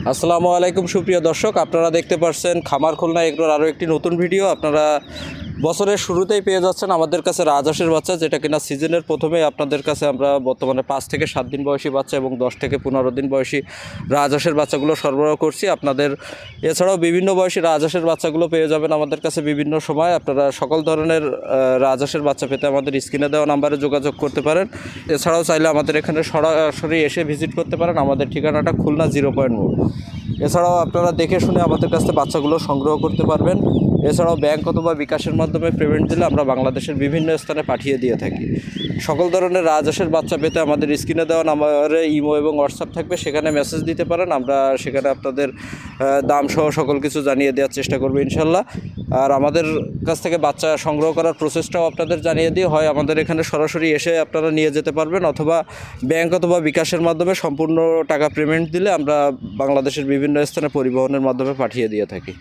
আসসালামু আলাইকুম সুপ্রিয় দর্শক, আপনারা দেখতে পাচ্ছেন খামার খুলনা এগুলোর আরও একটি নতুন ভিডিও। আপনারা বছরের শুরুতেই পেয়ে যাচ্ছেন আমাদের কাছে রাজহাঁসের বাচ্চা, যেটা কিনা সিজনের প্রথমেই আপনাদের কাছে আমরা বর্তমানে 5 থেকে 7 দিন বয়সী বাচ্চা এবং 10 থেকে 15 দিন বয়সী রাজহাঁসের বাচ্চাগুলো সরবরাহ করছি আপনাদের। এছাড়াও বিভিন্ন বয়সী রাজহাঁসের বাচ্চাগুলো পেয়ে যাবেন আমাদের কাছে বিভিন্ন সময়। আপনারা সকল ধরনের রাজহাঁসের বাচ্চা পেতে আমাদের স্ক্রিনে দেওয়া নাম্বারে যোগাযোগ করতে পারেন। এছাড়াও চাইলে আমাদের এখানে সরাসরি এসে ভিজিট করতে পারেন। আমাদের ঠিকানাটা খুলনা 0 পয়েন্ট মোড়। এছাড়াও আপনারা দেখে শুনে আমাদের কাছ থেকে বাচ্চাগুলো সংগ্রহ করতে পারবেন। এছাড়াও ব্যাংক অথবা বিকাশের মাধ্যমে পেমেন্ট দিলে আমরা বাংলাদেশের বিভিন্ন স্থানে পাঠিয়ে দিয়ে থাকি। সকল ধরনের রাজহাঁসের বাচ্চা পেতে আমাদের স্ক্রিনে দেওয়া নাম্বারে ইমো এবং হোয়াটসঅ্যাপ থাকবে, সেখানে মেসেজ দিতে পারেন। আমরা সেখানে আপনাদের দাম সহ সকল কিছু জানিয়ে দেওয়ার চেষ্টা করবো ইনশাল্লাহ। আর আমাদের কাছ থেকে বাচ্চা সংগ্রহ করার প্রসেসটাও আপনাদের জানিয়ে দিই। হয় আমাদের এখানে সরাসরি এসে আপনারা নিয়ে যেতে পারবেন, অথবা ব্যাংক অথবা বিকাশের মাধ্যমে সম্পূর্ণ টাকা পেমেন্ট দিলে আমরা বাংলাদেশের বিভিন্ন স্থানে পরিবহনের মাধ্যমে পাঠিয়ে দিয়ে থাকি।